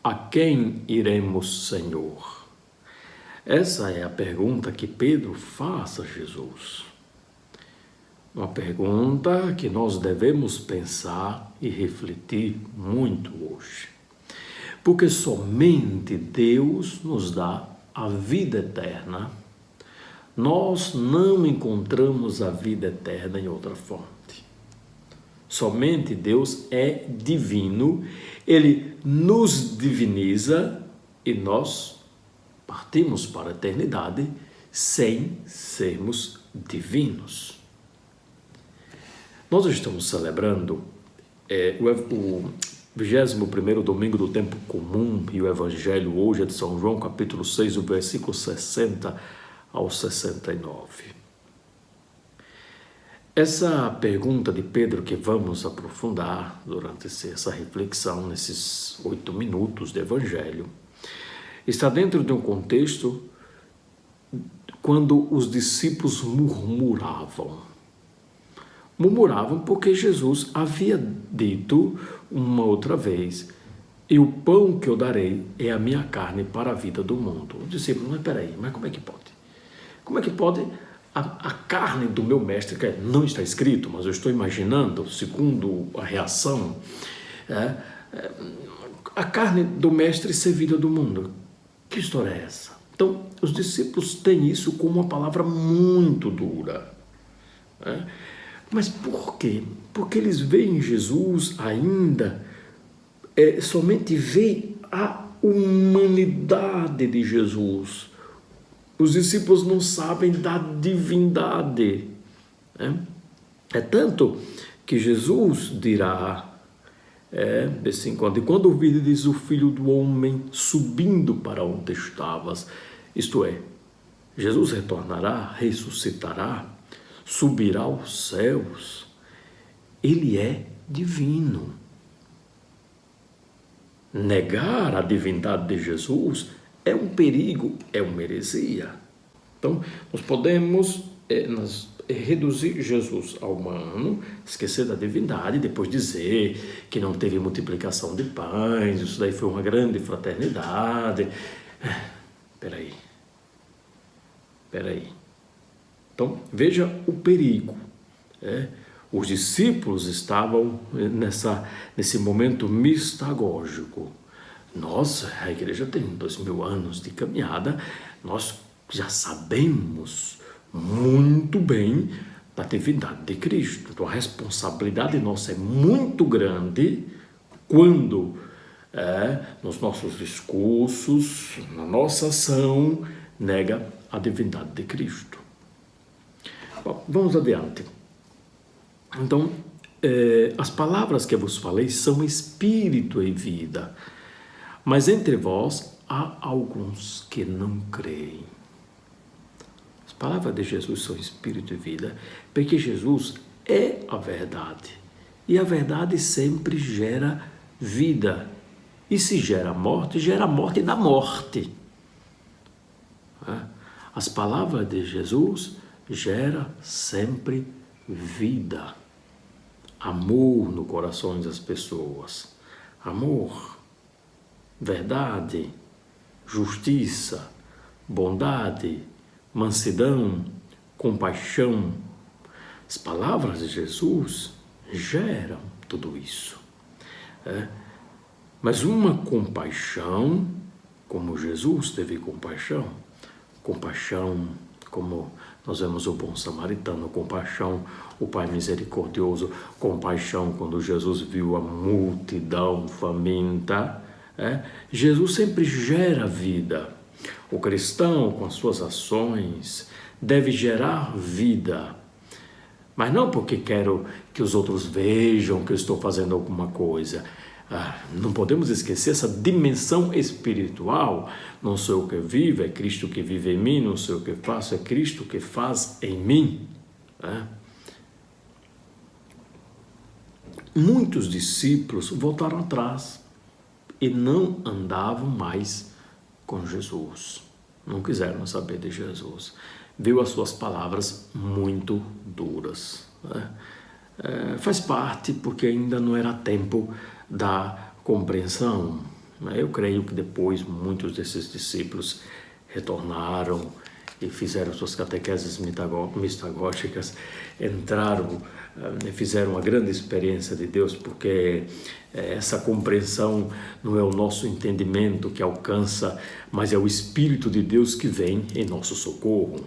a quem iremos, Senhor? Essa é a pergunta que Pedro faz a Jesus. Uma pergunta que nós devemos pensar e refletir muito hoje. Porque somente Deus nos dá a vida eterna. Nós não encontramos a vida eterna em outra fonte. Somente Deus é divino, Ele nos diviniza e nós partimos para a eternidade sem sermos divinos. Nós estamos celebrando o 21º domingo do tempo comum e o evangelho hoje é de São João, capítulo 6, o versículo 60 ao 69. Essa pergunta de Pedro que vamos aprofundar durante essa reflexão, nesses 8 minutos de evangelho, está dentro de um contexto quando os discípulos murmuravam. Murmuravam porque Jesus havia dito uma outra vez: e o pão que eu darei é a minha carne para a vida do mundo. Os discípulos, mas peraí, mas como é que pode? Como é que pode a carne do meu mestre, que não está escrito, mas eu estou imaginando, segundo a reação, a carne do mestre ser vida do mundo? Que história é essa? Então, os discípulos têm isso como uma palavra muito dura. Mas por quê? Porque eles veem Jesus ainda, somente veem a humanidade de Jesus. Os discípulos não sabem da divindade. É tanto que Jesus dirá, assim, quando ouvides o Filho do Homem subindo para onde estavas, isto é, Jesus retornará, ressuscitará, subirá aos céus, ele é divino. Negar a divindade de Jesus é um perigo, é uma heresia. Então, nós podemos reduzir Jesus ao humano, esquecer da divindade, depois dizer que não teve multiplicação de pães, isso daí foi uma grande fraternidade. Peraí. Então, veja o perigo. Os discípulos estavam nesse momento mistagógico. Nós, a igreja tem 2000 anos de caminhada, nós já sabemos muito bem da divindade de Cristo. Então, a responsabilidade nossa é muito grande quando, nos nossos discursos, na nossa ação, nega a divindade de Cristo. Bom, vamos adiante. Então, as palavras que eu vos falei são espírito e vida, mas entre vós há alguns que não creem. As palavras de Jesus são espírito e vida, porque Jesus é a verdade, e a verdade sempre gera vida, e se gera a morte da morte. As palavras de Jesus geram sempre vida, amor no coração das pessoas, amor, verdade, justiça, bondade, mansidão, compaixão. As palavras de Jesus geram tudo isso. Mas uma compaixão, como Jesus teve compaixão como nós vemos o bom samaritano, compaixão, o Pai misericordioso, compaixão quando Jesus viu a multidão faminta. Jesus sempre gera vida. O cristão, com as suas ações, deve gerar vida. Mas não porque quero que os outros vejam que eu estou fazendo alguma coisa. Não podemos esquecer essa dimensão espiritual. Não sou eu que vivo, é Cristo que vive em mim. Não sou eu que faço, é Cristo que faz em mim. Muitos discípulos voltaram atrás e não andavam mais com Jesus. Não quiseram saber de Jesus. Viu as suas palavras muito duras. Faz parte, porque ainda não era tempo da compreensão. Eu creio que depois muitos desses discípulos retornaram e fizeram suas catequeses mistagógicas, entraram, fizeram uma grande experiência de Deus, porque essa compreensão não é o nosso entendimento que alcança, mas é o Espírito de Deus que vem em nosso socorro.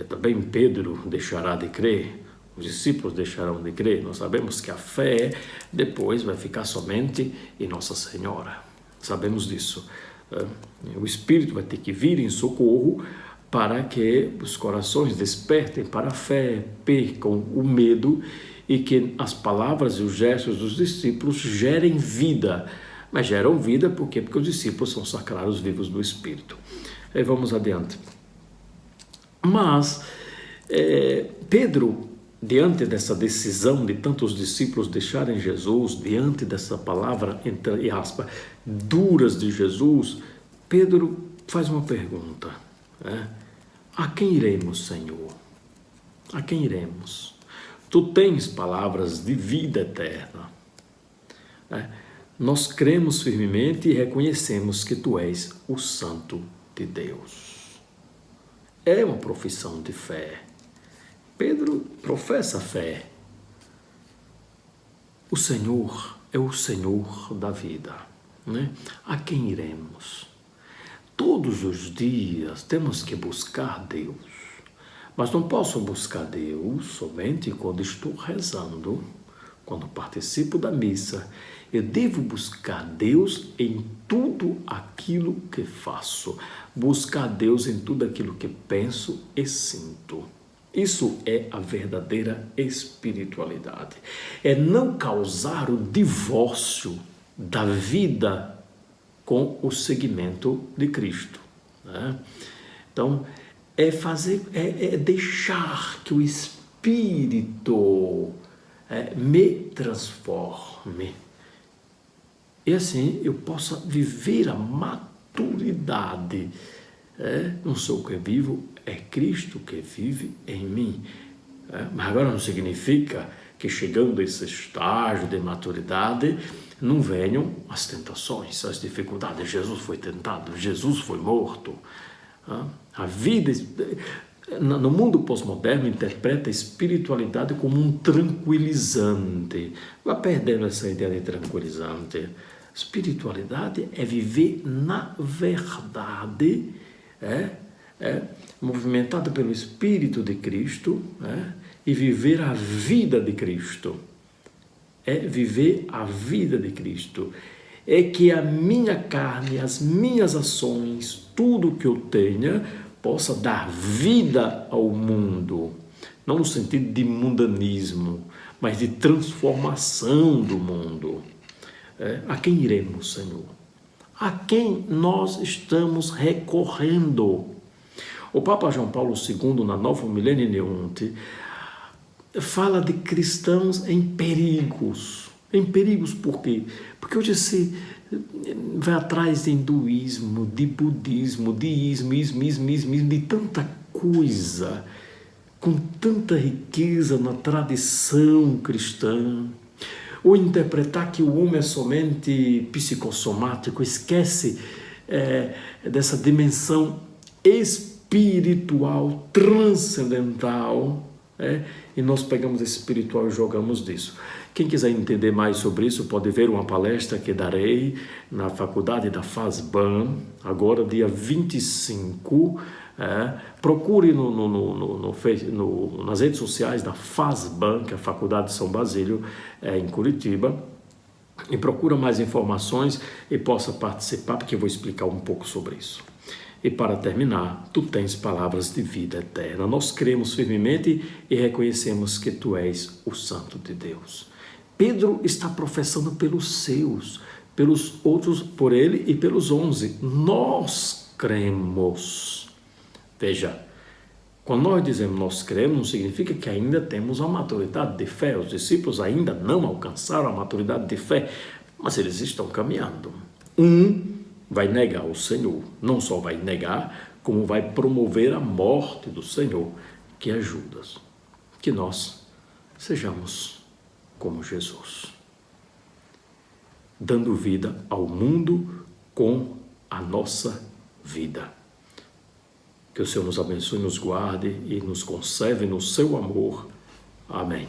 Também Pedro deixará de crer, os discípulos deixarão de crer. Nós sabemos que a fé depois vai ficar somente em Nossa Senhora, sabemos disso. O Espírito vai ter que vir em socorro para que os corações despertem para a fé, percam o medo e que as palavras e os gestos dos discípulos gerem vida. Mas geram vida por quê? Porque os discípulos são sacrários vivos do Espírito. Aí vamos adiante. Mas Pedro, diante dessa decisão de tantos discípulos deixarem Jesus, diante dessa palavra, entre aspas, duras de Jesus, Pedro faz uma pergunta. A quem iremos, Senhor? A quem iremos? Tu tens palavras de vida eterna. Nós cremos firmemente e reconhecemos que Tu és o Santo de Deus. É uma profissão de fé. Pedro professa fé. O Senhor é o Senhor da vida. A quem iremos? Todos os dias temos que buscar Deus, mas não posso buscar Deus somente quando estou rezando, quando participo da missa. Eu devo buscar Deus em tudo aquilo que faço, buscar Deus em tudo aquilo que penso e sinto. Isso é a verdadeira espiritualidade. É não causar o divórcio da vida com o seguimento de Cristo. Então, é deixar que o Espírito me transforme. E assim eu possa viver a maturidade. Não sou o que vivo, é Cristo que vive em mim. Mas agora não significa que chegando a esse estágio de maturidade não venham as tentações, as dificuldades. Jesus foi tentado, Jesus foi morto. A vida no mundo pós-moderno interpreta a espiritualidade como um tranquilizante. Vai perdendo essa ideia de tranquilizante. Espiritualidade é viver na verdade, movimentada pelo Espírito de Cristo, e viver a vida de Cristo. É viver a vida de Cristo. É que a minha carne, as minhas ações, tudo que eu tenha, possa dar vida ao mundo. Não no sentido de mundanismo, mas de transformação do mundo. A quem iremos, Senhor? A quem nós estamos recorrendo? O Papa João Paulo II, na Nova Millennium Neunt, fala de cristãos em perigos. Em perigos por quê? Porque hoje se vai atrás de hinduísmo, de budismo, de ismo, de tanta coisa, com tanta riqueza na tradição cristã. Ou interpretar que o homem é somente psicossomático, esquece dessa dimensão espiritual, transcendental, e nós pegamos esse espiritual e jogamos disso. Quem quiser entender mais sobre isso pode ver uma palestra que darei na faculdade da FASBAN, agora dia 25. Procure nas redes sociais da FASBAN, que é a Faculdade de São Basílio, em Curitiba, e procura mais informações e possa participar, porque eu vou explicar um pouco sobre isso. E para terminar, tu tens palavras de vida eterna. Nós cremos firmemente e reconhecemos que tu és o Santo de Deus. Pedro está professando pelos seus, pelos outros, por ele e pelos 11. Nós cremos. Veja, quando nós dizemos nós cremos, não significa que ainda temos a maturidade de fé. Os discípulos ainda não alcançaram a maturidade de fé, mas eles estão caminhando. Vai negar o Senhor, não só vai negar, como vai promover a morte do Senhor, que é Judas. Que nós sejamos como Jesus. dando vida ao mundo com a nossa vida. Que o Senhor nos abençoe, nos guarde e nos conserve no seu amor. Amém.